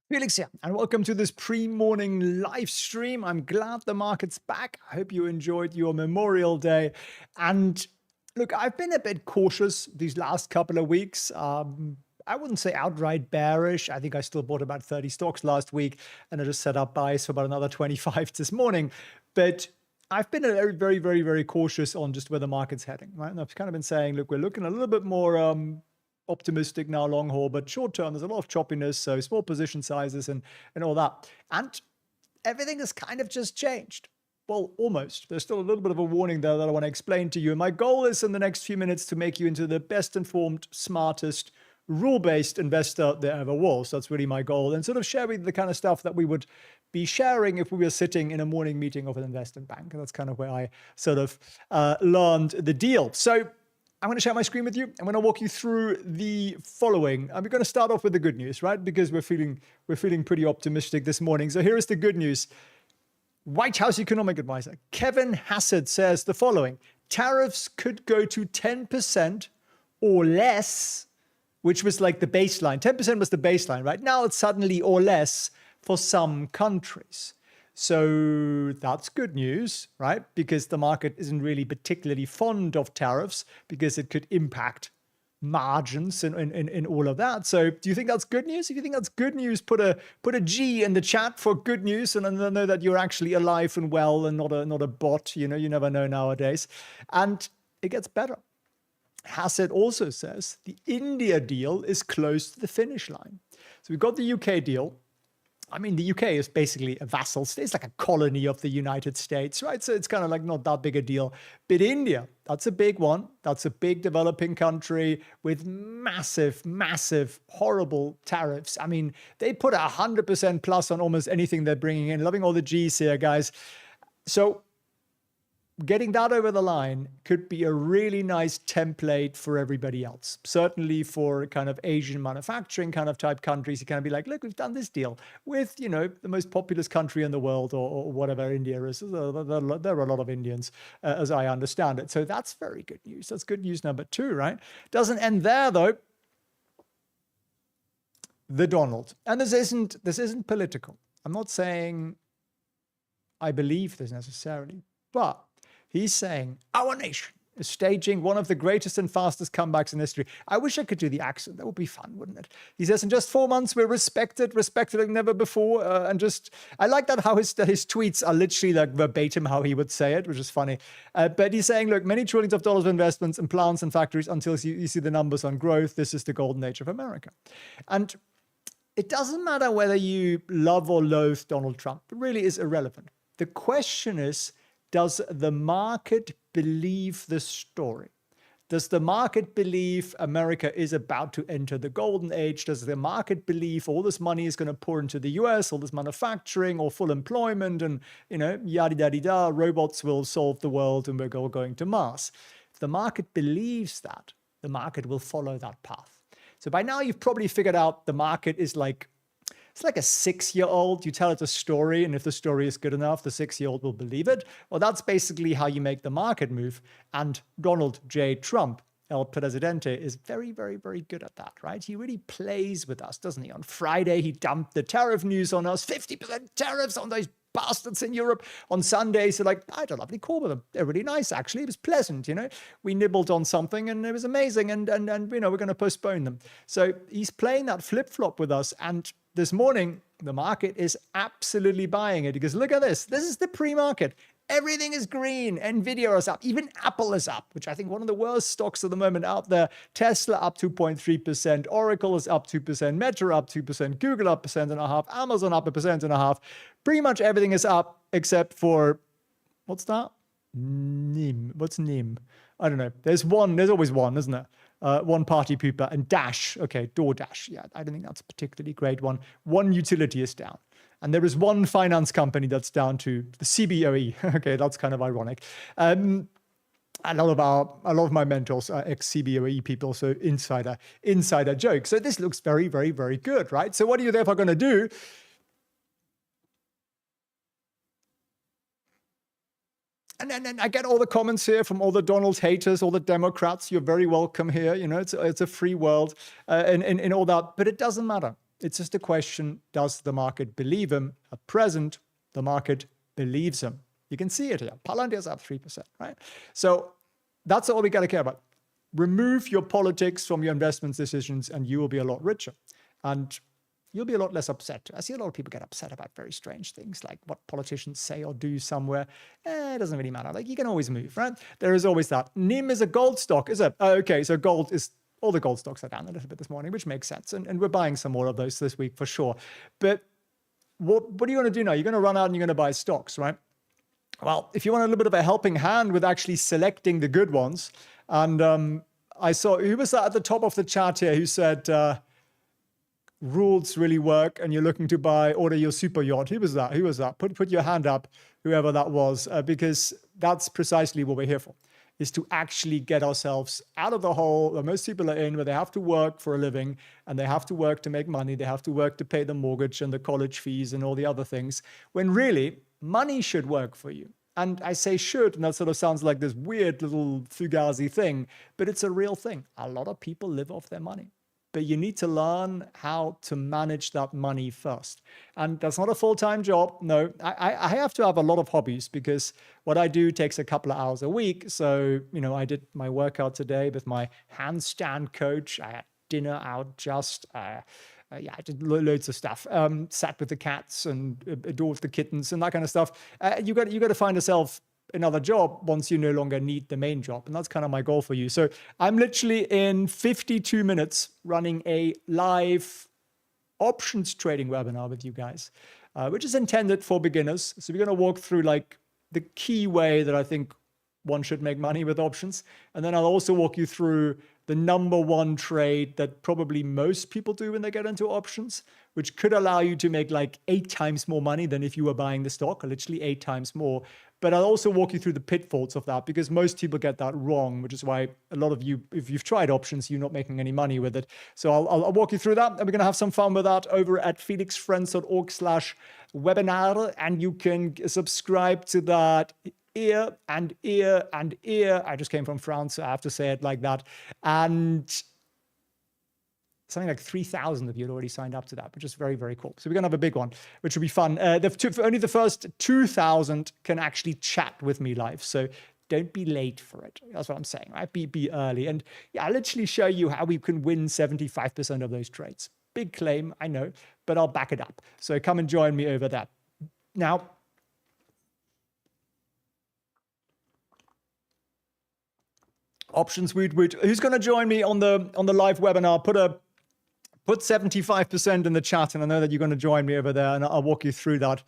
Felix here, and welcome to this pre-morning live stream. I'm glad the market's back. I hope you enjoyed your Memorial Day. And look, I've been a bit cautious these last couple of weeks. I wouldn't say outright bearish. I think I still bought about 30 stocks last week, and I just set up buys for about another 25 this morning. But I've been very cautious on just where the market's heading, right? And I've kind of been saying, look, we're looking a little bit more optimistic now long haul, but short term there's a lot of choppiness, so small position sizes and all that. And everything has kind of just changed. Well, almost. There's still a little bit of a warning there that I want to explain to you. And my goal is in the next few minutes to make you into the best informed, smartest, rule-based investor there ever was. That's really my goal. And sort of share with you the kind of stuff that we would be sharing if we were sitting in a morning meeting of an investment bank. And that's kind of where I sort of learned the deal. So I'm going to share my screen with you. I'm going to walk you through the following. And we're going to start off with the good news, right? Because we're feeling pretty optimistic this morning. So here is the good news. White House economic advisor Kevin Hassett says the following: tariffs could go to 10% or less, which was like the baseline. 10% was the baseline, right? Now it's suddenly or less for some countries. So that's good news, right? Because the market isn't really particularly fond of tariffs because it could impact margins and all of that. So do you think that's good news? If you think that's good news, put a G in the chat for good news, and I know that you're actually alive and well and not a bot. You know, you never know nowadays. And it gets better. Hassett also says the India deal is close to the finish line. So we've got the UK deal. I mean, the UK is basically a vassal state. It's like a colony of the United States, right? So it's kind of like not that big a deal. But India, that's a big one. That's a big developing country with massive, horrible tariffs. I mean, they put 100% plus on almost anything they're bringing in. Loving all the G's here, guys. So getting that over the line could be a really nice template for everybody else. Certainly for kind of Asian manufacturing kind of type countries, you kind of be like, look, we've done this deal with, you know, the most populous country in the world or whatever India is. There are a lot of Indians, as I understand it. So that's very good news. That's good news number 2, right? Doesn't end there though. The Donald. And this isn't political. I'm not saying I believe this necessarily, but he's saying our nation is staging one of the greatest and fastest comebacks in history. I wish I could do the accent. That would be fun, wouldn't it? He says, in just 4 months, we're respected like never before. I like that how his tweets are literally like verbatim how he would say it, which is funny. But he's saying, look, many trillions of dollars of investments in plants and factories until you see the numbers on growth. This is the golden age of America. And it doesn't matter whether you love or loathe Donald Trump. It really is irrelevant. The question is, does the market believe the story? Does the market believe America is about to enter the golden age? Does the market believe all this money is going to pour into the US, all this manufacturing or full employment and, you know, yada, robots will solve the world and we're all going to Mars? If the market believes that, the market will follow that path. So by now you've probably figured out the market is like, it's like a 6-year-old. You tell it a story, and if the story is good enough, the 6-year-old will believe it. Well, that's basically how you make the market move. And Donald J. Trump, El Presidente, is very good at that, right? He really plays with us, doesn't he? On Friday, he dumped the tariff news on us, 50% tariffs on those bastards in Europe. On Sundays, they're like, I had a lovely call with them. They're really nice, actually. It was pleasant, you know. We nibbled on something and it was amazing. And you know, we're going to postpone them. So he's playing that flip-flop with us. And this morning, the market is absolutely buying it because look at this. This is the pre-market. Everything is green. Nvidia is up. Even Apple is up, which I think one of the worst stocks at the moment out there. Tesla up 2.3%. Oracle is up 2%. Meta up 2%. Google up 1.5%. Amazon up 1.5%. Pretty much everything is up except for, what's that? NIM. What's NIM? I don't know. There's always one, isn't there? One party pooper and Dash. Okay, DoorDash. Yeah, I don't think that's a particularly great one. One utility is down. And there is one finance company that's down to the CBOE. Okay, that's kind of ironic. A lot of my mentors are ex-CBOE people, so insider joke. So this looks very good, right? So what are you therefore going to do? And then I get all the comments here from all the Donald haters, all the Democrats. You're very welcome here. You know, it's a free world and all that. But it doesn't matter. It's just a question, does the market believe him? At present, the market believes him. You can see it here. Palantir's up 3%, right? So that's all we got to care about. Remove your politics from your investment decisions and you will be a lot richer. And you'll be a lot less upset. I see a lot of people get upset about very strange things like what politicians say or do somewhere. It doesn't really matter. Like, you can always move, right? There is always that. NIM is a gold stock, is it? Okay, so gold is, all the gold stocks are down a little bit this morning, which makes sense. And we're buying some more of those this week for sure. But what are you going to do now? You're going to run out and you're going to buy stocks, right? Well, if you want a little bit of a helping hand with actually selecting the good ones, and I saw, who was that at the top of the chart here who said, rules really work and you're looking to order your super yacht. Who was that? Who was that? Put your hand up, whoever that was, because that's precisely what we're here for, is to actually get ourselves out of the hole that most people are in, where they have to work for a living and they have to work to make money. They have to work to pay the mortgage and the college fees and all the other things, when really money should work for you. And I say should, and that sort of sounds like this weird little fugazi thing, but it's a real thing. A lot of people live off their money. But you need to learn how to manage that money first. And that's not a full-time job. No, I have to have a lot of hobbies because what I do takes a couple of hours a week. So, I did my workout today with my handstand coach. I had dinner out just, I did loads of stuff. Sat with the cats and adored the kittens and that kind of stuff. You got to find yourself another job once you no longer need the main job. And that's kind of my goal for you. So I'm literally in 52 minutes running a live options trading webinar with you guys, which is intended for beginners. So we're going to walk through like the key way that I think one should make money with options. And then I'll also walk you through the #1 trade that probably most people do when they get into options, which could allow you to make like 8 times more money than if you were buying the stock, or literally 8 times more. But I'll also walk you through the pitfalls of that, because most people get that wrong, which is why a lot of you, if you've tried options, you're not making any money with it. So I'll walk you through that, and we're going to have some fun with that over at felixfriends.org/webinar, and you can subscribe to that ear and ear and ear. I just came from France, so I have to say it like that. And something like 3,000 of you had already signed up to that, which is very, very cool. So we're going to have a big one, which will be fun. Only the first 2,000 can actually chat with me live. So don't be late for it. That's what I'm saying, right? Be early. And yeah, I'll literally show you how we can win 75% of those trades. Big claim, I know, but I'll back it up. So come and join me over there. Now, options, who's going to join me on the live webinar? Put 75% in the chat, and I know that you're going to join me over there, and I'll walk you through that.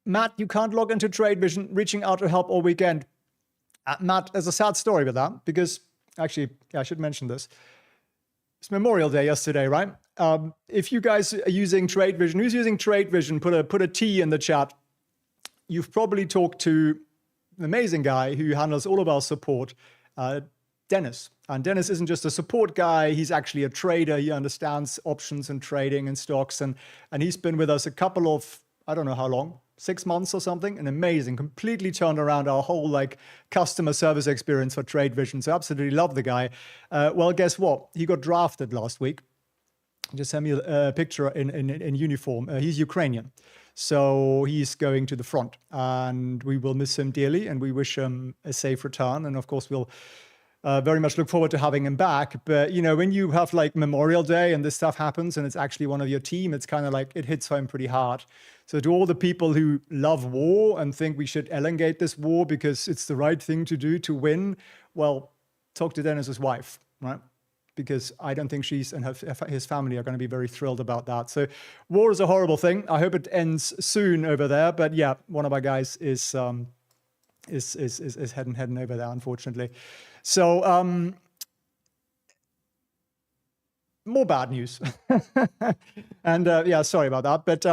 Matt, you can't log into TradeVision, reaching out to help all weekend. Matt, there's a sad story with that, because actually, yeah, I should mention this. It's Memorial Day yesterday, right? If you guys are using TradeVision, who's using TradeVision, put a T in the chat. You've probably talked to an amazing guy who handles all of our support, Dennis. And Dennis isn't just a support guy, he's actually a trader. He understands options and trading and stocks. And he's been with us a couple of, I don't know how long, 6 months or something. And amazing, completely turned around our whole like customer service experience for TradeVision. So absolutely love the guy. Well, guess what? He got drafted last week. Just sent me a picture in uniform. He's Ukrainian. So he's going to the front, and we will miss him dearly, and we wish him a safe return. And of course, we'll very much look forward to having him back. But, when you have like Memorial Day and this stuff happens and it's actually one of your team, it's kind of like it hits home pretty hard. So to all the people who love war and think we should elongate this war because it's the right thing to do to win, well, talk to Dennis's wife, right? Because I don't think she's and his family are going to be very thrilled about that. So war is a horrible thing. I hope it ends soon over there. But yeah, one of our guys is heading over there, unfortunately. So more bad news. And yeah, sorry about that. But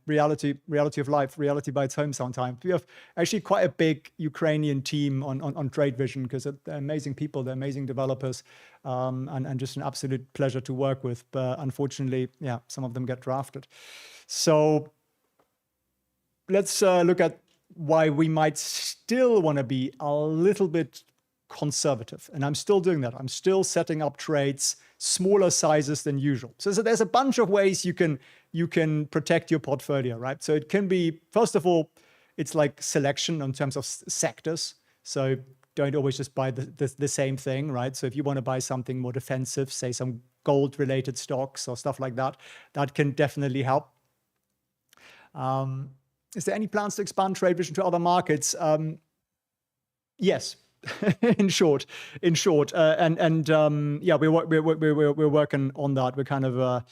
reality of life, reality bites home sometimes. We have actually quite a big Ukrainian team on TradeVision, because they're amazing people, they're amazing developers, and just an absolute pleasure to work with. But unfortunately, yeah, some of them get drafted. So let's look at why we might still want to be a little bit conservative. And I'm still doing that. I'm still setting up trades, smaller sizes than usual. So there's a bunch of ways you can protect your portfolio, right? So it can be, first of all, it's like selection in terms of sectors. So don't always just buy the same thing, right? So if you want to buy something more defensive, say some gold-related stocks or stuff like that, that can definitely help. Is there any plans to expand TradeVision to other markets? Yes, in short, yeah, we're working on that. We're kind of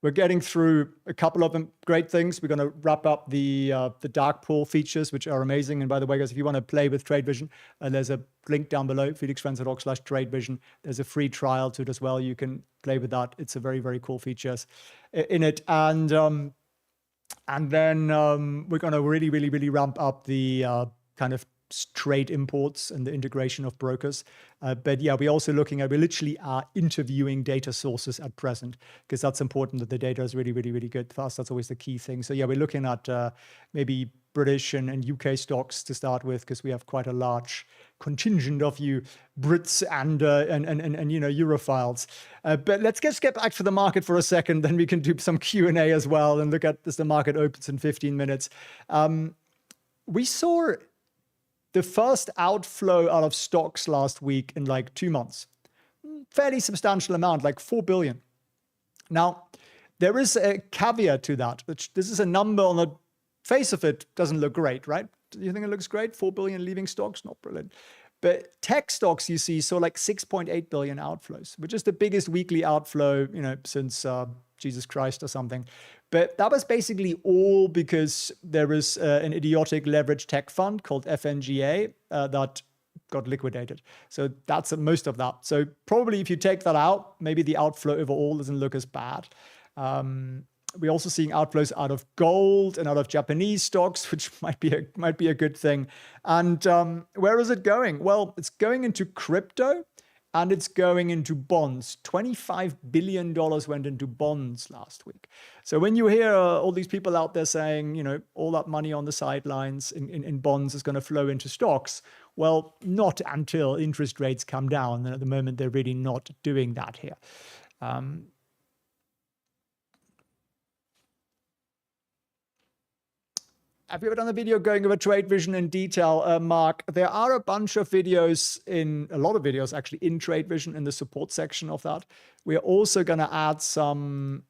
we're getting through a couple of great things. We're going to wrap up the dark pool features, which are amazing. And by the way, guys, if you want to play with TradeVision, there's a link down below, felixprehn.org/TradeVision. There's a free trial to it as well. You can play with that. It's a very, very cool features in it. And then we're going to really ramp up the kind of trade imports and the integration of brokers. But yeah, we're also looking at, we literally are interviewing data sources at present, because that's important that the data is really good for us. That's always the key thing. So yeah, we're looking at maybe British and UK stocks to start with, because we have quite a large contingent of you Brits and you know, Europhiles. But let's just get back to the market for a second, then we can do some Q&A as well and look at as the market opens in 15 minutes. We saw the first outflow out of stocks last week in like 2 months. Fairly substantial amount, like 4 billion. Now, there is a caveat to that, which this is a number on the face of it doesn't look great, right? Do you think it looks great? 4 billion leaving stocks, not brilliant. But tech stocks, you see, saw like 6.8 billion outflows, which is the biggest weekly outflow, you know, since Jesus Christ or something. But that was basically all because there is an idiotic leverage tech fund called FNGA that got liquidated. So that's most of that. So probably if you take that out, maybe the outflow overall doesn't look as bad. We're also seeing outflows out of gold and out of Japanese stocks, which might be a good thing. And where is it going? Well, it's going into crypto and it's going into bonds. $25 billion went into bonds last week. So when you hear all these people out there saying, you know, all that money on the sidelines in bonds is going to flow into stocks, well, not until interest rates come down. And at the moment, they're really not doing that here. Have you ever done a video going over TradeVision in detail, Mark? There are a bunch of videos a lot of videos actually in TradeVision in the support section of that. We're also going to add some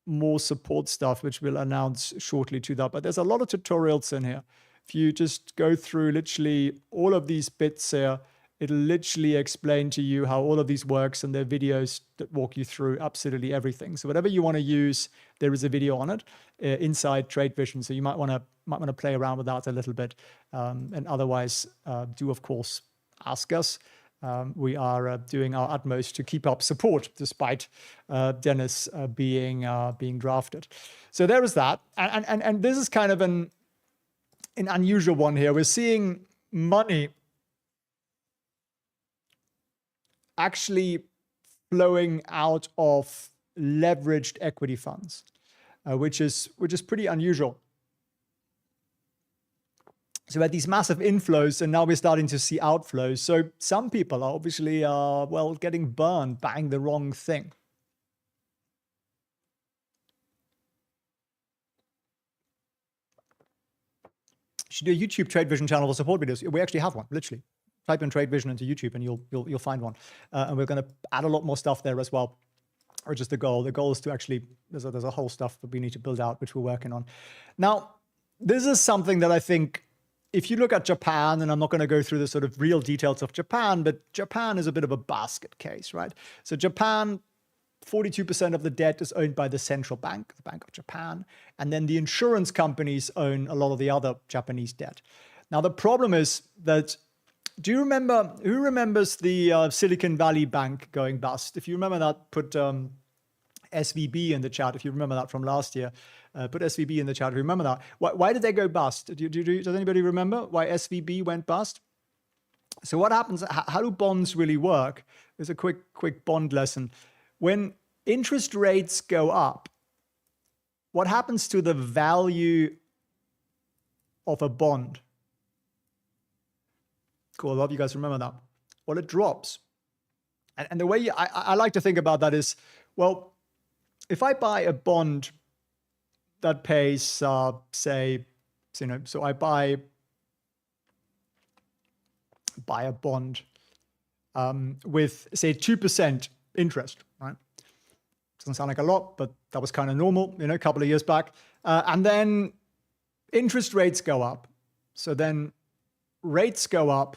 more support stuff, which we'll announce shortly to that. But there's a lot of tutorials in here. If you just go through literally all of these bits here, it'll literally explain to you how all of these works, and there are videos that walk you through absolutely everything. So whatever you want to use, there is a video on it inside TradeVision. So you might want to play around with that a little bit. And otherwise, do of course ask us. We are doing our utmost to keep up support despite Dennis being drafted. So there is that. And this is kind of an unusual one here. We're seeing money actually flowing out of leveraged equity funds, which is pretty unusual. So we had these massive inflows, and now we're starting to see outflows. So some people are obviously well, getting burned, buying the wrong thing. You should do a YouTube TradeVision channel for support videos. We actually have one, literally. Type in TradeVision into YouTube and you'll find one. And we're going to add a lot more stuff there as well, which is the goal. The goal is to actually, there's a whole stuff that we need to build out, which we're working on. Now, this is something that I think, if you look at Japan, and I'm not going to go through the sort of real details of Japan, but Japan is a bit of a basket case, right? So Japan, 42% of the debt is owned by the central bank, the Bank of Japan. And then the insurance companies own a lot of the other Japanese debt. Now, the problem is that, do you remember, who remembers the Silicon Valley Bank going bust? If you remember that, put SVB in the chat. If you remember that from last year, put SVB in the chat if you remember that. Why did they go bust? Does anybody remember why SVB went bust? So what happens, how do bonds really work? There's a quick bond lesson. When interest rates go up, what happens to the value of a bond? fiscal. A lot of you guys remember that. Well, it drops. And the way I like to think about that is, well, if I buy a bond that pays, say, so I buy a bond with, say, 2% interest, right? Doesn't sound like a lot, but that was kind of normal, a couple of years back. And then interest rates go up. So then rates go up,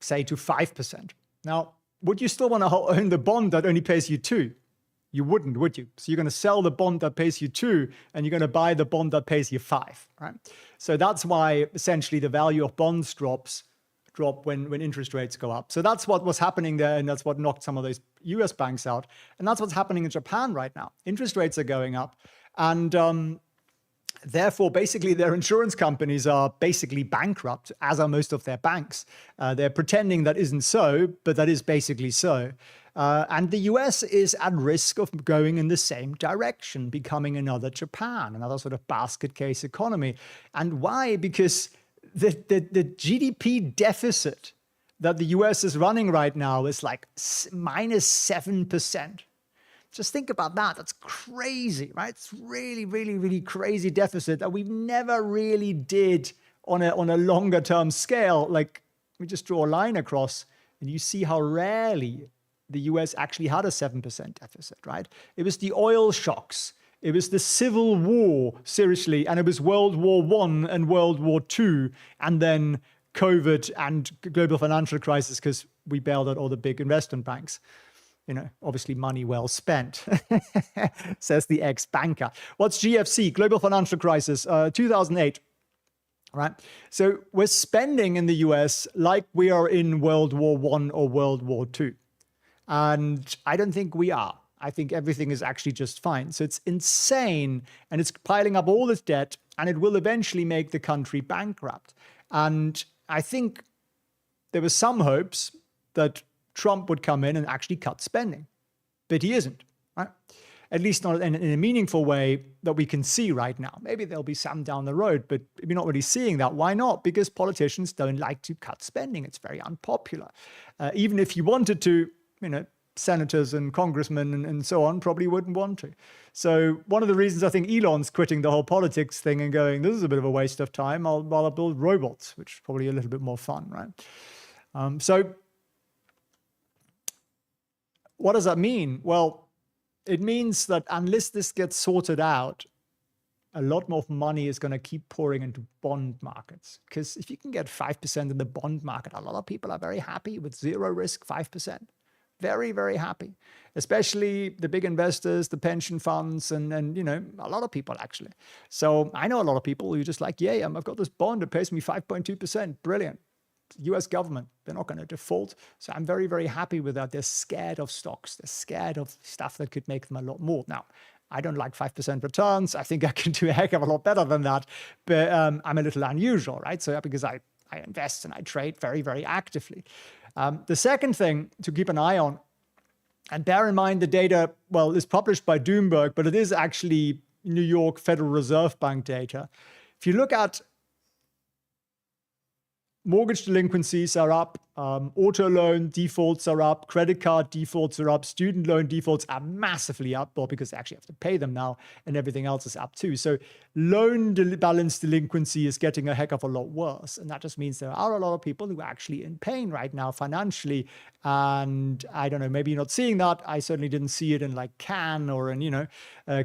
say, to 5%. Now, would you still want to own the bond that only pays you 2? You wouldn't, would you? So you're going to sell the bond that pays you 2, and you're going to buy the bond that pays you 5, right? So that's why essentially the value of bonds drop when interest rates go up. So that's what was happening there, and that's what knocked some of those US banks out. And that's what's happening in Japan right now. Interest rates are going up, and therefore, basically, their insurance companies are basically bankrupt, as are most of their banks. They're pretending that isn't so, but that is basically so. And the US is at risk of going in the same direction, becoming another Japan, another sort of basket case economy. And why? Because the GDP deficit that the US is running right now is like minus 7%. Just think about that. That's crazy, right? It's really, really, really crazy deficit that we've never really did on a longer term scale. Like, we just draw a line across and you see how rarely the US actually had a 7% deficit, right? It was the oil shocks. It was the Civil War, seriously, and it was World War I and World War II, and then COVID and global financial crisis because we bailed out all the big investment banks. Obviously money well spent, says the ex-banker. What's GFC, global financial crisis, 2008, right? So we're spending in the US like we are in World War I or World War II. And I don't think we are. I think everything is actually just fine. So it's insane, and it's piling up all this debt, and it will eventually make the country bankrupt. And I think there were some hopes that Trump would come in and actually cut spending, but he isn't, right? At least not in a meaningful way that we can see right now. Maybe there'll be some down the road, but we're not really seeing that. Why not? Because politicians don't like to cut spending. It's very unpopular. Even if you wanted to, senators and congressmen and so on probably wouldn't want to. So one of the reasons I think Elon's quitting the whole politics thing and going, this is a bit of a waste of time, I'll build robots, which is probably a little bit more fun, right? So what does that mean? Well, it means that unless this gets sorted out, a lot more money is going to keep pouring into bond markets. Because if you can get 5% in the bond market, a lot of people are very happy with zero risk, 5%. Very, very happy, especially the big investors, the pension funds, and a lot of people actually. So I know a lot of people who just like, yeah, I've got this bond that pays me 5.2%. Brilliant. US government, they're not going to default. So I'm very, very happy with that. They're scared of stocks. They're scared of stuff that could make them a lot more. Now, I don't like 5% returns. I think I can do a heck of a lot better than that. But I'm a little unusual, right? So because I invest and I trade very, very actively. The second thing to keep an eye on, and bear in mind the data, well, is published by Bloomberg, but it is actually New York Federal Reserve Bank data. If you look at mortgage delinquencies are up, auto loan defaults are up, credit card defaults are up, student loan defaults are massively up, well, because they actually have to pay them now, and everything else is up too. So loan balance delinquency is getting a heck of a lot worse. And that just means there are a lot of people who are actually in pain right now financially. And I don't know, maybe you're not seeing that. I certainly didn't see it in like Cannes or in,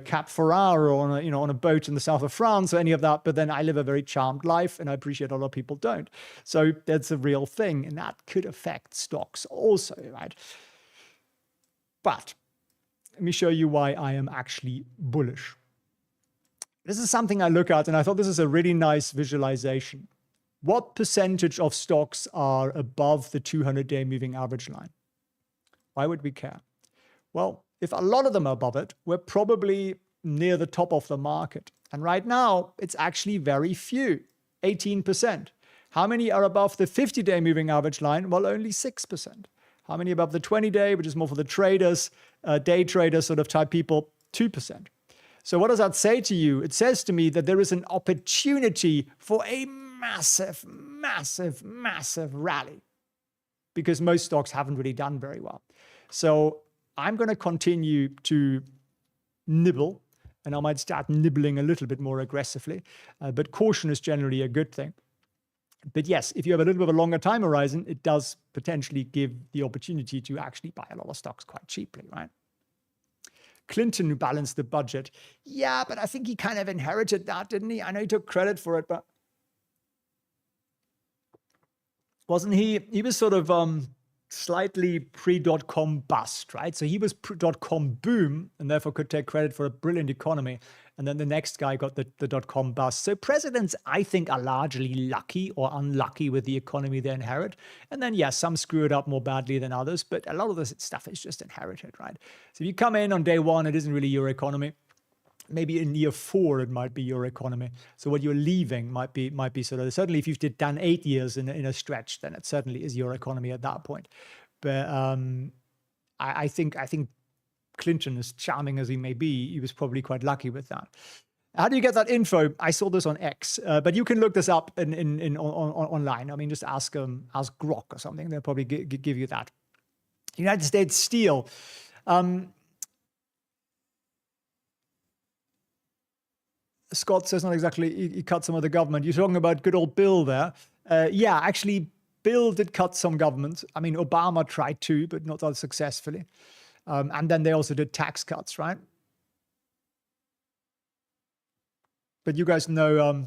Cap Ferrat or on a boat in the south of France or any of that. But then I live a very charmed life, and I appreciate a lot of people don't. So that's a real thing, and that could affect stocks also, right? But let me show you why I am actually bullish. This is something I look at, and I thought this is a really nice visualization. What percentage of stocks are above the 200-day moving average line? Why would we care? Well, if a lot of them are above it, we're probably near the top of the market. And right now, it's actually very few, 18%. How many are above the 50-day moving average line? Well, only 6%. How many above the 20-day, which is more for the traders, day traders sort of type people? 2%. So what does that say to you? It says to me that there is an opportunity for a massive, massive, massive rally because most stocks haven't really done very well. So I'm going to continue to nibble, and I might start nibbling a little bit more aggressively, but caution is generally a good thing. But yes, if you have a little bit of a longer time horizon, it does potentially give the opportunity to actually buy a lot of stocks quite cheaply, right? Clinton, who balanced the budget. Yeah, but I think he kind of inherited that, didn't he? I know he took credit for it, but wasn't he? He was sort of slightly pre-dot-com bust, right? So he was dot-com boom and therefore could take credit for a brilliant economy. And then the next guy got the dot-com bust. So presidents, I think, are largely lucky or unlucky with the economy they inherit. And then, yes, some screw it up more badly than others, but a lot of this stuff is just inherited, right? So if you come in on day one, it isn't really your economy. Maybe in year 4, it might be your economy. So what you're leaving might be sort of, certainly if you've done 8 years in a stretch, then it certainly is your economy at that point. But I think Clinton, as charming as he may be, he was probably quite lucky with that. How do you get that info? I saw this on X, but you can look this up online. I mean, just ask Grok or something. They'll probably give you that. United States Steel. Scott says not exactly, he cut some of the government. You're talking about good old Bill there. Yeah, actually, Bill did cut some government. I mean, Obama tried to, but not that successfully. And then they also did tax cuts, right? But you guys know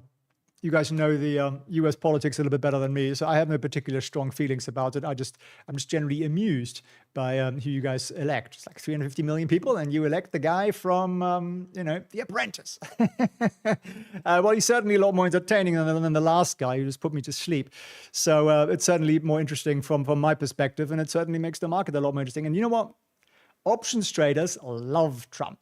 the U.S. politics a little bit better than me, so I have no particular strong feelings about it. I'm just generally amused by who you guys elect. It's like 350 million people, and you elect the guy from The Apprentice. Well, he's certainly a lot more entertaining than the last guy who just put me to sleep. So it's certainly more interesting from my perspective, and it certainly makes the market a lot more interesting. And you know what? Options traders love Trump.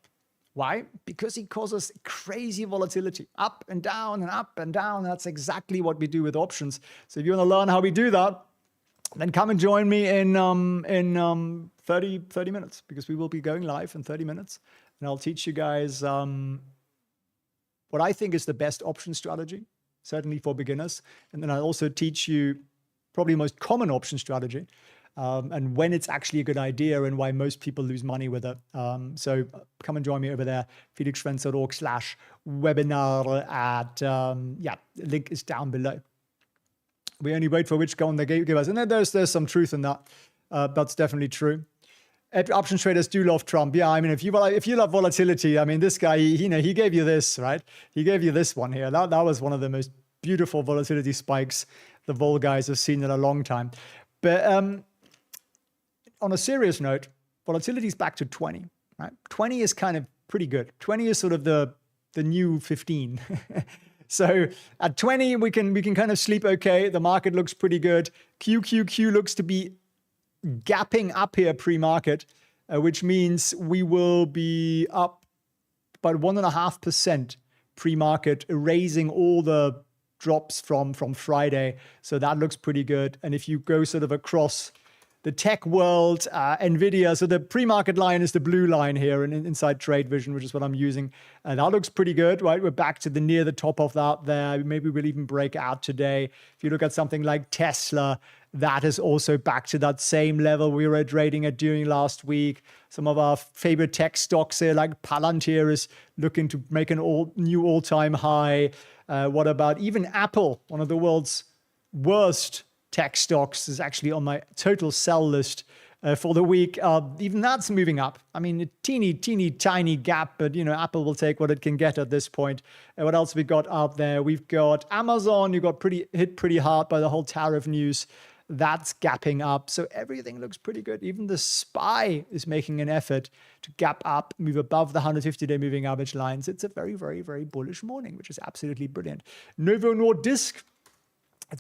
Why? Because he causes crazy volatility, up and down and up and down. That's exactly what we do with options. So if you want to learn how we do that, then come and join me in 30 minutes, because we will be going live in 30 minutes. And I'll teach you guys what I think is the best option strategy, certainly for beginners. And then I'll also teach you probably the most common option strategy, and when it's actually a good idea and why most people lose money with it. So come and join me over there, felixprehn.org/webinar link is down below. We only wait for which one they give us. And then there's some truth in that. That's definitely true. Option traders do love Trump. Yeah, I mean, if you love volatility, I mean, this guy, he gave you this, right? He gave you this one here. That was one of the most beautiful volatility spikes the vol guys have seen in a long time. But on a serious note, volatility is back to 20, right? 20 is kind of pretty good. 20 is sort of the new 15. So at 20, we can kind of sleep okay. The market looks pretty good. QQQ looks to be gapping up here pre-market, which means we will be up about 1.5% pre-market, erasing all the drops from Friday. So that looks pretty good. And if you go sort of across the tech world, NVIDIA, so the pre-market line is the blue line here and inside Trade Vision, which is what I'm using. And that looks pretty good, right? We're back to near the top of that there. Maybe we'll even break out today. If you look at something like Tesla, that is also back to that same level we were trading at during last week. Some of our favorite tech stocks here, like Palantir, is looking to make an new all-time high. What about even Apple, one of the world's worst tech stocks, is actually on my total sell list for the week. Even that's moving up. I mean, a teeny, tiny gap, but Apple will take what it can get at this point. What else we got out there? We've got Amazon, who got hit pretty hard by the whole tariff news. That's gapping up. So everything looks pretty good. Even the SPY is making an effort to gap up, move above the 150-day moving average lines. It's a very, very, very bullish morning, which is absolutely brilliant. Novo Nordisk,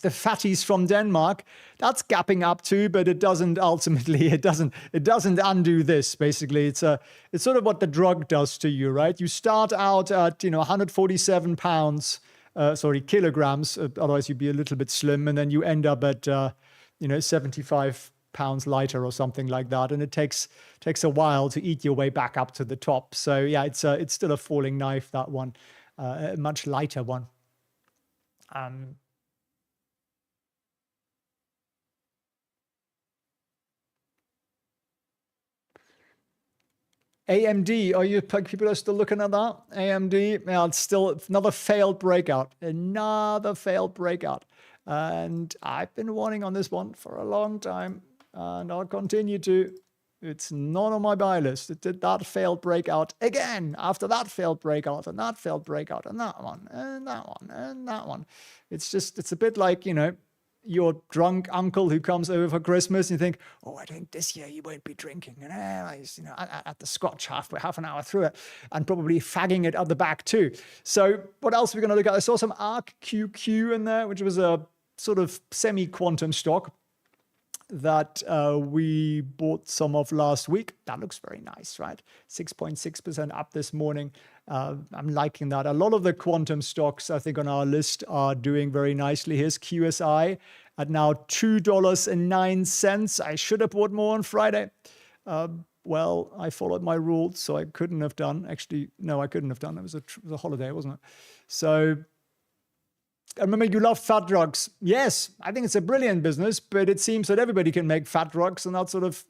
the fatties from Denmark, that's gapping up too, but it doesn't ultimately, it doesn't undo this. Basically, it's sort of what the drug does to you, right? You start out at 147 pounds, kilograms, otherwise you'd be a little bit slim, and then you end up at 75 pounds lighter or something like that, and it takes a while to eat your way back up to the top. So yeah, it's still a falling knife, that one, a much lighter one. AMD, people are still looking at that? AMD, yeah, it's still another failed breakout. Another failed breakout. And I've been warning on this one for a long time, and I'll continue to. It's not on my buy list. It did that failed breakout again after that failed breakout and that failed breakout and that one and that one and that one. It's a bit like, your drunk uncle who comes over for Christmas and you think, oh, I think this year you won't be drinking. And he's, at the scotch half an hour through it and probably fagging it at the back too. So what else are we going to look at? I saw some ARC QQ in there, which was a sort of semi-quantum stock that we bought some of last week. That looks very nice, right? 6.6% up this morning. I'm liking that. A lot of the quantum stocks, I think, on our list are doing very nicely. Here's QSI at now $2.09. I should have bought more on Friday. Well, I followed my rules, so I couldn't have done. Actually, no, I couldn't have done. It was a holiday, wasn't it? So I remember you love fat drugs. Yes, I think it's a brilliant business, but it seems that everybody can make fat drugs, and that sort of,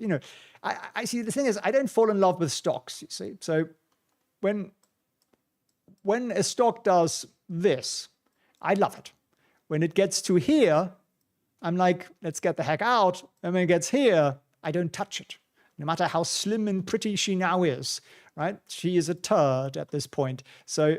I see. The thing is, I don't fall in love with stocks, you see. So when a stock does this, I love it. When it gets to here, I'm like, let's get the heck out. And when it gets here, I don't touch it. No matter how slim and pretty she now is, right? She is a turd at this point. So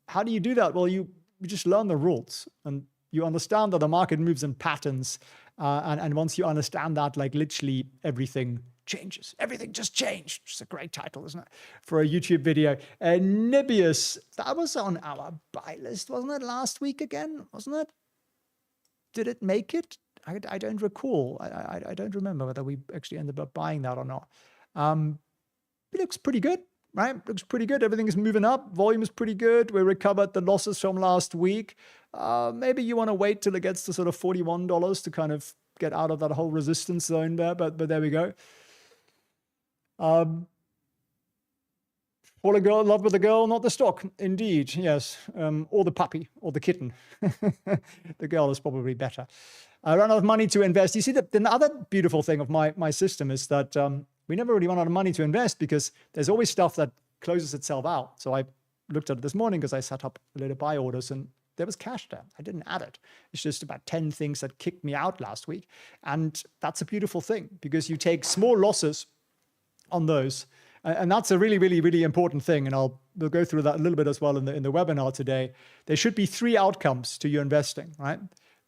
how do you do that? Well, you just learn the rules and you understand that the market moves in patterns. And once you understand that, like literally everything changes. Everything just changed. Which is a great title, isn't it? For a YouTube video. Nibius, that was on our buy list, wasn't it? Last week again, wasn't it? Did it make it? I don't recall. I don't remember whether we actually ended up buying that or not. It looks pretty good. Right? Looks pretty good. Everything is moving up. Volume is pretty good. We recovered the losses from last week. Maybe you want to wait till it gets to sort of $41 to kind of get out of that whole resistance zone there. But there we go. Fall in love with the girl, not the stock. Indeed, yes. Or the puppy, or the kitten. The girl is probably better. I run out of money to invest. You see, the other beautiful thing of my system is that we never really run out of money to invest because there's always stuff that closes itself out. So I looked at it this morning because I set up a little buy orders and there was cash there. I didn't add it. It's just about 10 things that kicked me out last week. And that's a beautiful thing because you take small losses on those. And that's a really, really, really important thing. And we'll go through that a little bit as well in the webinar today. There should be 3 outcomes to your investing, right?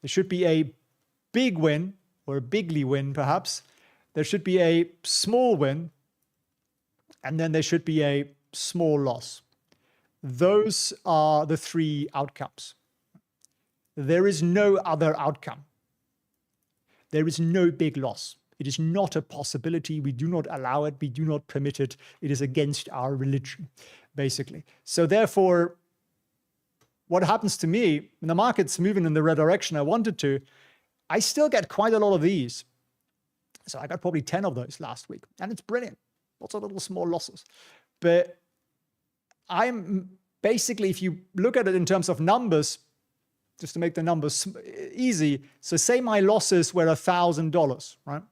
There should be a big win or a bigly win, perhaps. There should be a small win, and then there should be a small loss. Those are the 3 outcomes. There is no other outcome. There is no big loss. It is not a possibility. We do not allow it. We do not permit it. It is against our religion, basically. So therefore, what happens to me when the market's moving in the red direction I wanted to, I still get quite a lot of these. So I got probably 10 of those last week, and it's brilliant. Lots of little small losses. But I'm basically, if you look at it in terms of numbers, just to make the numbers easy, so say my losses were $1,000, right?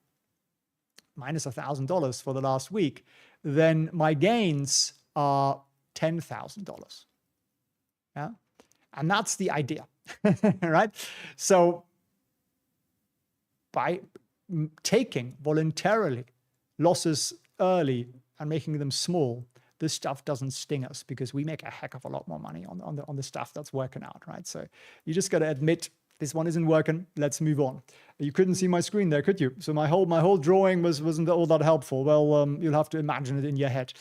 Minus $1,000 for the last week, then my gains are $10,000. Yeah? And that's the idea, right? So by taking voluntarily losses early and making them small, this stuff doesn't sting us because we make a heck of a lot more money on the stuff that's working out, right? So you just got to admit this one isn't working. Let's move on. You couldn't see my screen there, could you? So my whole drawing wasn't all that helpful. Well, you'll have to imagine it in your head.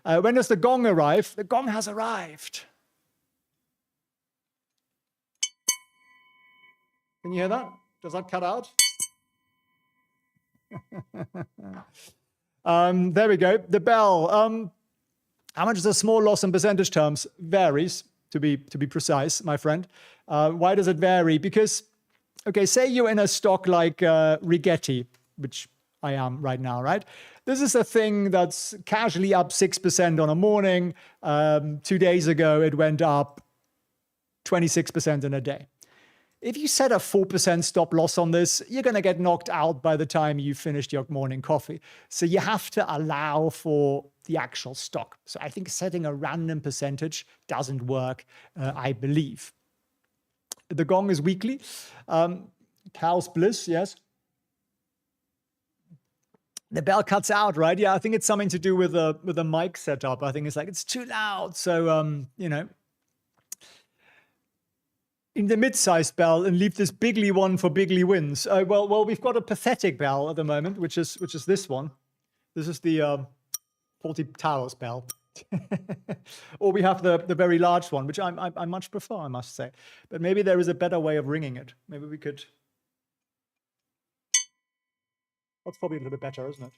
When does the gong arrive? The gong has arrived. Can you hear that? Does that cut out? There we go. The bell. How much is a small loss in percentage terms? Varies, to be precise, my friend. Why does it vary? Because, okay, say you're in a stock like Rigetti, which I am right now, right? This is a thing that's casually up 6% on a morning. 2 days ago, it went up 26% in a day. if you set a 4% stop loss on this, you're going to get knocked out by the time you finished your morning coffee. So you have to allow for the actual stock. So I think setting a random percentage doesn't work, I believe. The gong is weekly. Cow's bliss, yes. The bell cuts out, right? Yeah, I think it's something to do with the mic setup. I think it's like, it's too loud. So, you know, in the mid-sized bell and leave this bigly one for bigly wins. Well, we've got a pathetic bell at the moment, which is this one. This is the 40 Towers bell. Or we have the very large one, which I much prefer, I must say. But maybe there is a better way of ringing it. Maybe we could... That's probably a little bit better, isn't it?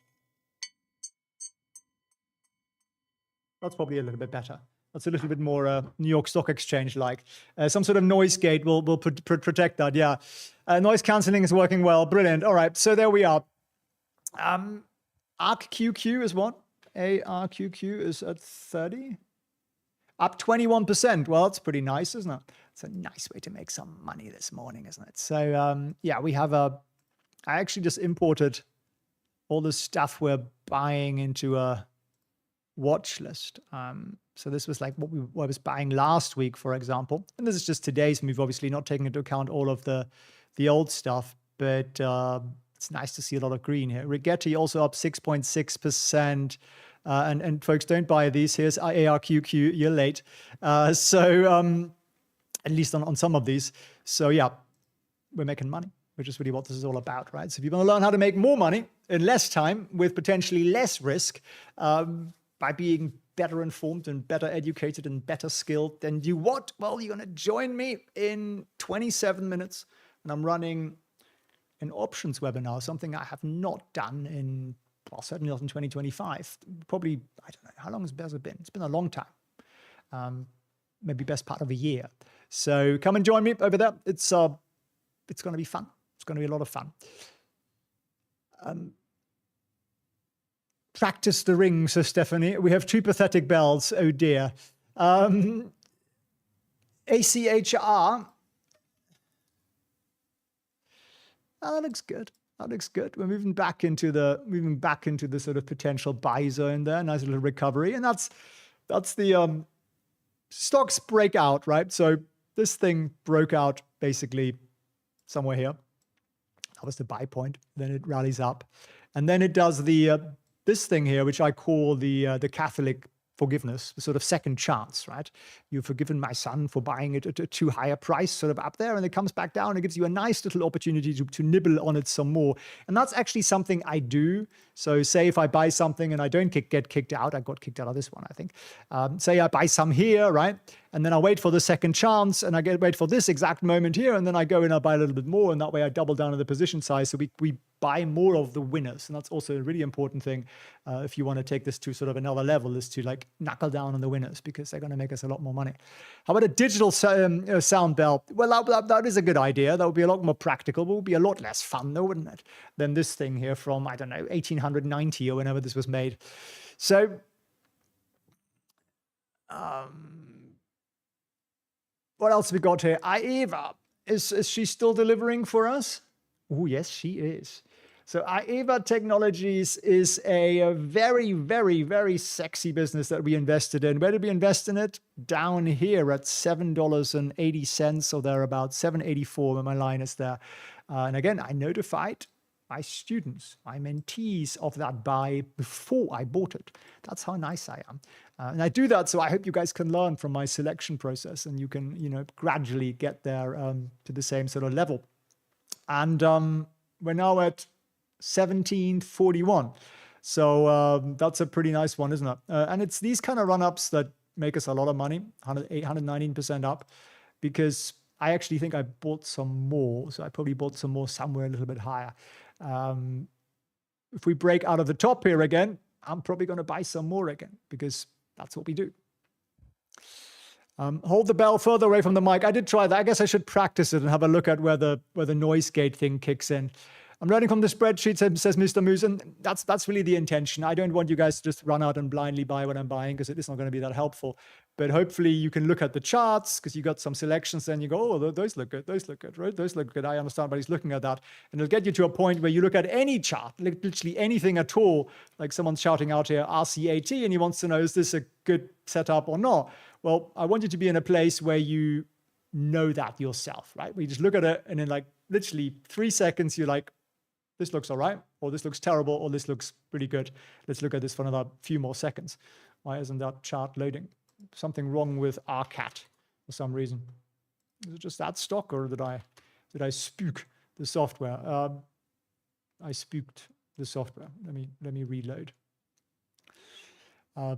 That's probably a little bit better. That's a little bit more New York Stock Exchange-like. Some sort of noise gate will protect that, yeah. Noise cancelling is working well. Brilliant. All right, so there we are. ARQQ is what? ARQQ is at 30. Up 21%. Well, that's pretty nice, isn't it? It's a nice way to make some money this morning, isn't it? So, yeah, we have I actually just imported all the stuff we're buying into a watch list. So this was like what I was buying last week, for example. And this is just today's move, obviously not taking into account all of the old stuff, but it's nice to see a lot of green here. Rigetti also up 6.6%. And folks, don't buy these. Here's ARQQ, you're late. So at least on some of these. So yeah, we're making money, which is really what this is all about, right? So if you want to learn how to make more money in less time with potentially less risk by being better informed and better educated and better skilled, then do what? Well, you're going to join me in 27 minutes when I'm running an options webinar, something I have not done in, well, certainly not in 2025. Probably, I don't know, how long has it been? It's been a long time. Maybe best part of a year. So come and join me over there. It's going to be fun. It's going to be a lot of fun. Practice the ring, says Stephanie. We have two pathetic bells. Oh dear. ACHR. Oh, that looks good. That looks good. We're moving back into the sort of potential buy zone there. Nice little recovery, and that's the stocks break out, right? So this thing broke out basically somewhere here. That was the buy point. Then it rallies up, and then it does this thing here, which I call the Catholic forgiveness, the sort of second chance, right? You've forgiven my son for buying it at a too high a price, sort of up there, and it comes back down. It gives you a nice little opportunity to nibble on it some more. And that's actually something I do. So say if I buy something and I don't get kicked out, I got kicked out of this one, I think. Say I buy some here, right? And then I wait for the second chance and I wait for this exact moment here, and then I go and I buy a little bit more, and that way I double down on the position size. So we buy more of the winners. And that's also a really important thing if you want to take this to sort of another level, is to like knuckle down on the winners, because they're going to make us a lot more money. How about a digital sound bell? Well, that is a good idea. That would be a lot more practical, but it would be a lot less fun though, wouldn't it? Than this thing here from, I don't know, 1890 or whenever this was made. So, what else have we got here? AEVA, is she still delivering for us? Oh, yes, she is. So AEVA Technologies is a very, very, very sexy business that we invested in. Where did we invest in it? Down here at $7.80 or thereabout, $7.84 when my line is there. And again, I notified my students, my mentees of that buy before I bought it. That's how nice I am. And I do that so I hope you guys can learn from my selection process, and you can, gradually get there to the same sort of level. And we're now at 1741. So that's a pretty nice one, isn't it? And it's these kind of run-ups that make us a lot of money, 119% up, because I actually think I bought some more. So I probably bought some more somewhere a little bit higher. If we break out of the top here again, I'm probably going to buy some more again, because that's what we do. Hold the bell further away from the mic. I did try that. I guess I should practice it and have a look at where the noise gate thing kicks in. I'm learning from the spreadsheet, says Mr. Moose, and that's really the intention. I don't want you guys to just run out and blindly buy what I'm buying because it is not going to be that helpful. But hopefully you can look at the charts because you got some selections and you go, oh, those look good, right? Those look good. I understand, but he's looking at that. And it'll get you to a point where you look at any chart, literally anything at all, like someone's shouting out here, RCAT, and he wants to know, is this a good setup or not? Well, I want you to be in a place where you know that yourself, right? Where you just look at it and in like literally 3 seconds, you're like, this looks all right, or this looks terrible, or this looks pretty good. Let's look at this for another few more seconds. Why isn't that chart loading? Something wrong with RCAT for some reason. Is it just that stock, or did I spook the software? I spooked the software. Let me reload. I've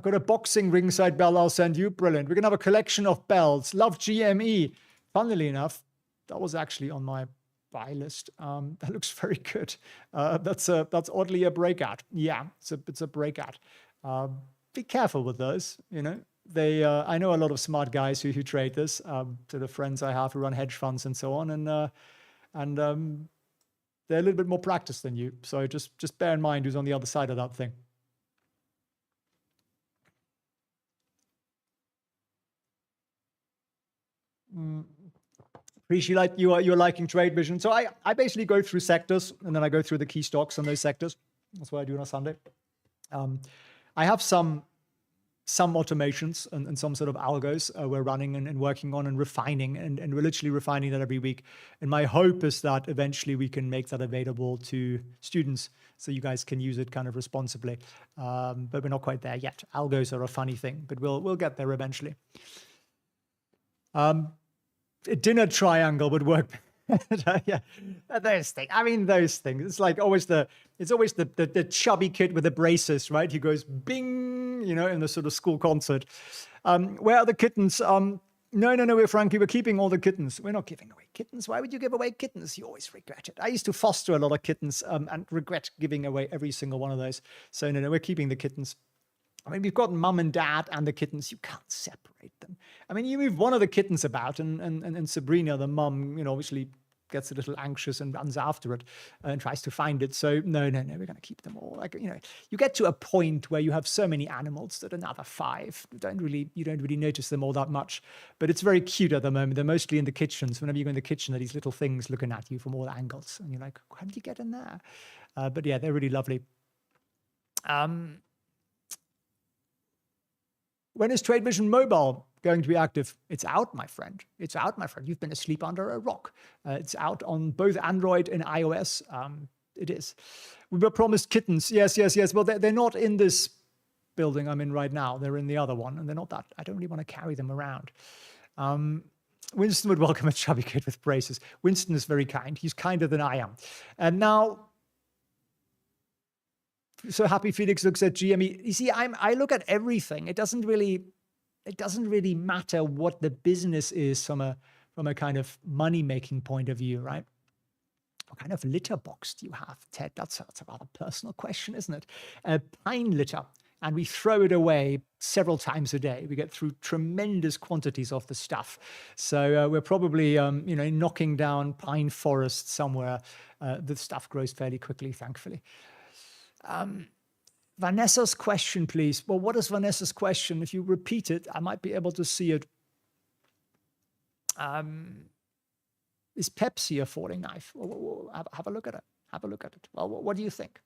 got a boxing ringside bell I'll send you. Brilliant. We're going to have a collection of bells. Love GME. Funnily enough, that was actually on my buy list. That looks very good. That's oddly a breakout. Yeah, it's a breakout. Be careful with those. You know, I know a lot of smart guys who trade this. To the friends I have who run hedge funds and so on, and they're a little bit more practiced than you. So just bear in mind who's on the other side of that thing. Appreciate you're liking Trade Vision. So I basically go through sectors and then I go through the key stocks on those sectors. That's what I do on a Sunday. I have some automations and some sort of algos we're running and working on and refining, and we're literally refining that every week. And my hope is that eventually we can make that available to students so you guys can use it kind of responsibly. But we're not quite there yet. Algos are a funny thing, but we'll get there eventually. A dinner triangle would work. Yeah, those things. I mean, those things. It's like always the chubby kid with the braces, right? He goes bing, you know, in the sort of school concert. Where are the kittens? No, we're Frankie. We're keeping all the kittens. We're not giving away kittens. Why would you give away kittens? You always regret it. I used to foster a lot of kittens and regret giving away every single one of those. So no, we're keeping the kittens. I mean, we've got mum and dad and the kittens. You can't separate them. I mean, you move one of the kittens about and Sabrina, the mum, you know, obviously gets a little anxious and runs after it and tries to find it. So no, we're going to keep them all. Like, you know, you get to a point where you have so many animals that another 5, you don't really notice them all that much. But it's very cute at the moment. They're mostly in the kitchens. Whenever you go in the kitchen, there are these little things looking at you from all angles. And you're like, how did you get in there? But yeah, they're really lovely. When is Trade Vision Mobile going to be active? It's out, my friend. It's out, my friend. You've been asleep under a rock. It's out on both Android and iOS. It is. We were promised kittens. Yes. Well, they're not in this building I'm in right now. They're in the other one, and they're not that. I don't really want to carry them around. Winston would welcome a chubby kid with braces. Winston is very kind. He's kinder than I am. And now, so happy Felix looks at GME. You see, I look at everything. It doesn't really matter what the business is from a kind of money-making point of view, right? What kind of litter box do you have, Ted? That's a rather personal question, isn't it? Pine litter, and we throw it away several times a day. We get through tremendous quantities of the stuff. So we're probably, knocking down pine forest somewhere. The stuff grows fairly quickly, thankfully. Vanessa's question, please. Well, what is Vanessa's question? If you repeat it, I might be able to see it. Is Pepsi a falling knife? Well, have a look at it. Have a look at it. Well, what do you think?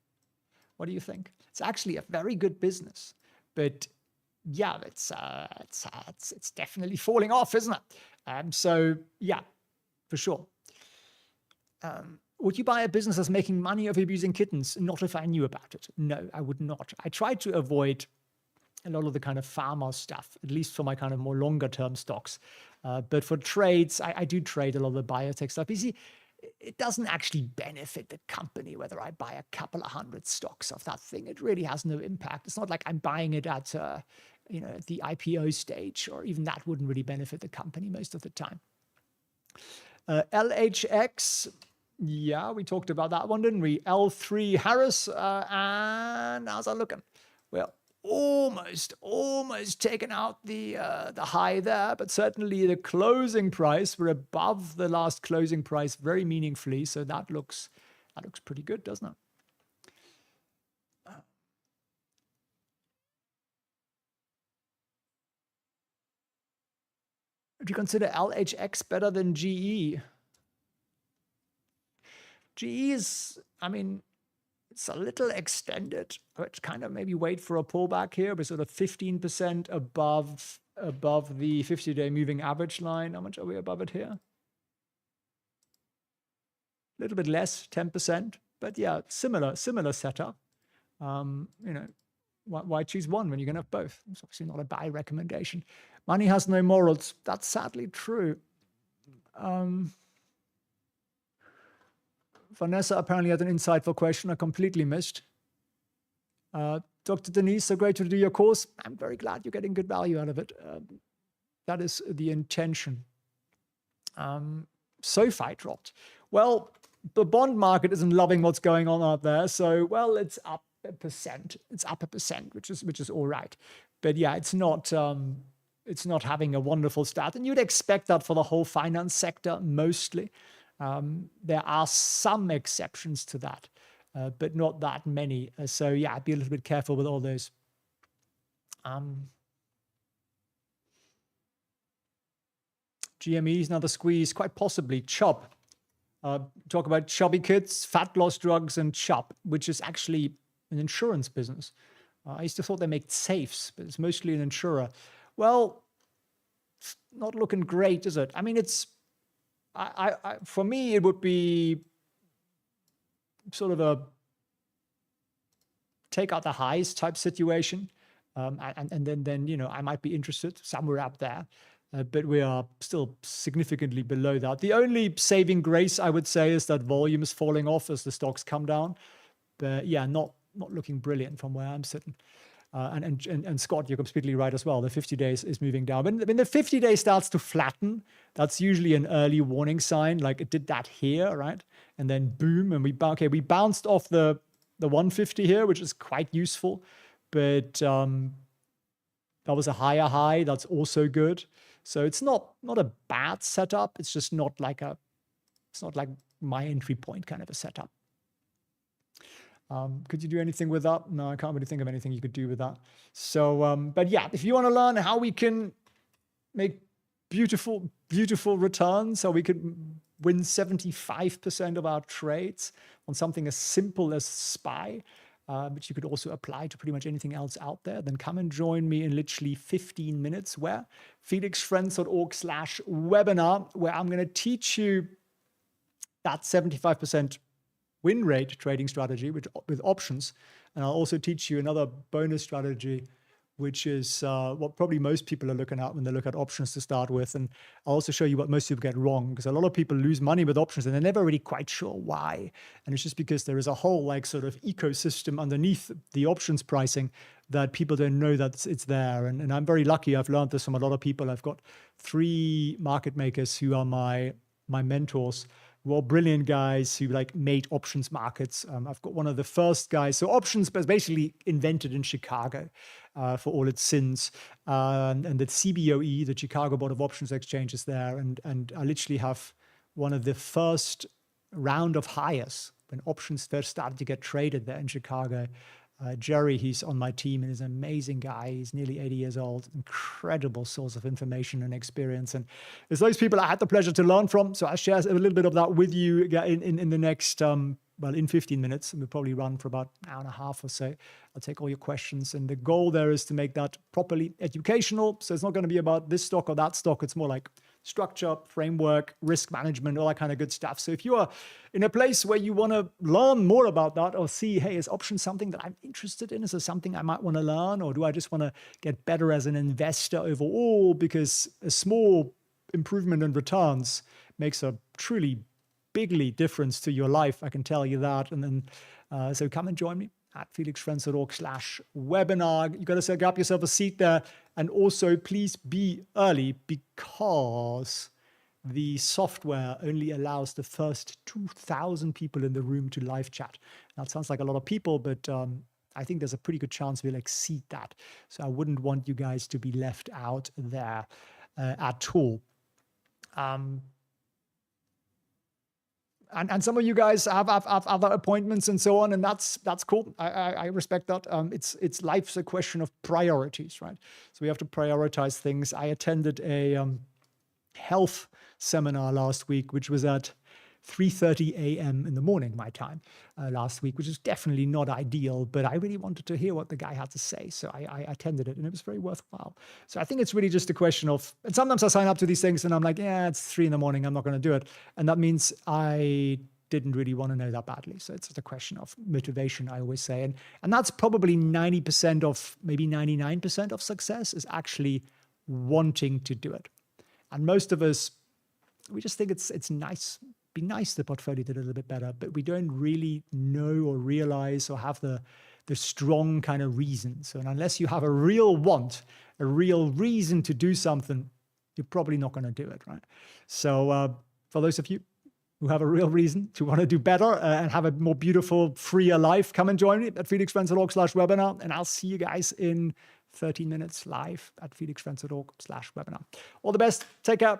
What do you think? It's actually a very good business, but yeah, it's definitely falling off, isn't it? So yeah, for sure. Would you buy a business that's making money off abusing kittens? Not if I knew about it. No, I would not. I try to avoid a lot of the kind of pharma stuff, at least for my kind of more longer term stocks. But for trades, I do trade a lot of the biotech stuff. You see, it doesn't actually benefit the company whether I buy a couple of 100 stocks of that thing. It really has no impact. It's not like I'm buying it at the IPO stage, or even that wouldn't really benefit the company most of the time. LHX. Yeah, we talked about that one, didn't we? L3 Harris, and how's that looking? Well, almost taken out the high there, but certainly the closing price, we're above the last closing price very meaningfully. So that looks pretty good, doesn't it? Would you consider LHX better than GE? GE is, I mean, it's a little extended, but kind of maybe wait for a pullback here. We're sort of 15% above the 50-day moving average line. How much are we above it here? A little bit less, 10%. But yeah, similar setup. You know, why choose one when you can have both? It's obviously not a buy recommendation. Money has no morals. That's sadly true. Vanessa apparently had an insightful question I completely missed. Dr. Denise, so great to do your course. I'm very glad you're getting good value out of it. That is the intention. SoFi dropped. Well, the bond market isn't loving what's going on out there. So, well, it's up 1%. It's up 1%, which is all right. But yeah, it's not having a wonderful start. And you'd expect that for the whole finance sector, mostly. There are some exceptions to that, but not that many. So yeah, be a little bit careful with all those. GME is another squeeze, quite possibly. CHOP. Talk about chubby kids, fat loss drugs, and CHOP, which is actually an insurance business. I used to thought they made safes, but it's mostly an insurer. Well, it's not looking great, is it? I mean, it's for me, it would be sort of a take out the highs type situation. And then, you know, I might be interested somewhere up there, but we are still significantly below that. The only saving grace, I would say, is that volume is falling off as the stocks come down. But yeah, not looking brilliant from where I'm sitting. And Scott, you're completely right as well. The 50 days is moving down. When the 50 day starts to flatten, that's usually an early warning sign. Like it did that here, right? And then boom, and we bounced off the 150 here, which is quite useful. But that was a higher high. That's also good. So it's not a bad setup. It's just not like my entry point kind of a setup. Could you do anything with that? No, I can't really think of anything you could do with that. So, but yeah, if you want to learn how we can make beautiful returns, how we could win 75% of our trades on something as simple as SPY, which you could also apply to pretty much anything else out there, then come and join me in literally 15 minutes where felixfriends.org/webinar, where I'm going to teach you that 75% win rate trading strategy with options. And I'll also teach you another bonus strategy, which is what probably most people are looking at when they look at options to start with. And I'll also show you what most people get wrong, because a lot of people lose money with options and they're never really quite sure why. And it's just because there is a whole like sort of ecosystem underneath the options pricing that people don't know that it's there. And I'm very lucky. I've learned this from a lot of people. I've got 3 market makers who are my mentors. Well, brilliant guys who like made options markets. I've got one of the first guys. So options was basically invented in Chicago for all its sins. And the CBOE, the Chicago Board of Options Exchange, is there. And I literally have one of the first round of hires when options first started to get traded there in Chicago. Jerry, he's on my team and is an amazing guy. He's nearly 80 years old, incredible source of information and experience. And there's those people I had the pleasure to learn from. So I'll share a little bit of that with you in the next, in 15 minutes. And we'll probably run for about an hour and a half or so. I'll take all your questions. And the goal there is to make that properly educational. So it's not going to be about this stock or that stock. It's more like structure, framework, risk management, all that kind of good stuff. So if you are in a place where you want to learn more about that or see, hey, is options something that I'm interested in? Is there something I might want to learn? Or do I just want to get better as an investor overall? Because a small improvement in returns makes a truly bigly difference to your life. I can tell you that. And then, so come and join me at felixfriends.org/webinar. You got to set up yourself a seat there. And also, please be early because the software only allows the first 2,000 people in the room to live chat. That sounds like a lot of people, but I think there's a pretty good chance we'll exceed that. So I wouldn't want you guys to be left out there at all. And some of you guys have other appointments and so on, and that's cool. I respect that. It's life's a question of priorities, right? So we have to prioritize things. I attended a health seminar last week, which was at 3:30 a.m. in the morning, my time, last week, which is definitely not ideal, but I really wanted to hear what the guy had to say. So I attended it, and it was very worthwhile. So I think it's really just a question of, and sometimes I sign up to these things and I'm like, yeah, it's 3 a.m, I'm not going to do it. And that means I didn't really want to know that badly. So it's just a question of motivation, I always say. And that's probably 90% of, maybe 99% of success is actually wanting to do it. And most of us, we just think it's nice. Be nice the portfolio did a little bit better, but we don't really know or realize or have the strong kind of reason. So unless you have a real want, a real reason to do something, you're probably not going to do it, right? So for those of you who have a real reason to want to do better and have a more beautiful, freer life, come and join me at felixprehn.org/webinar, and I'll see you guys in 13 minutes live at felixprehn.org/webinar. All the best. Take care.